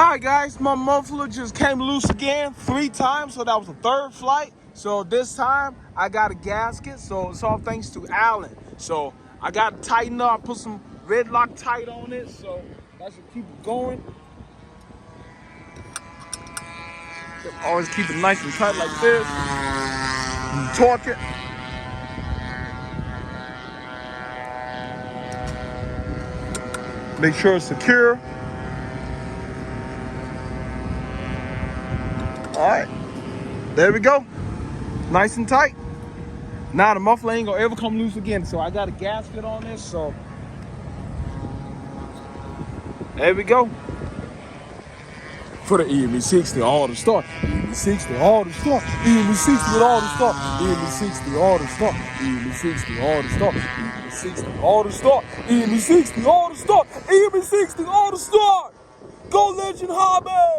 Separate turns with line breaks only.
Alright guys, my muffler just came loose again 3 times, so that was the 3rd flight. So this time I got a gasket, so it's all thanks to Alan. So I got to tighten up, put some red Loctite on it, so that should keep it going. Always keep it nice and tight like this. And torque it. Make sure it's secure. All right, there we go. Nice and tight. Now the muffler ain't gonna ever come loose again. So I got a gasket on this, so there we go. For the EME60 all to start. EME60 all to start. EME60 all to start. EME60 all to start. EME60 all to start. EME60 all to start. EME60 all to start. EME60 all to start. Go Legend Hobby!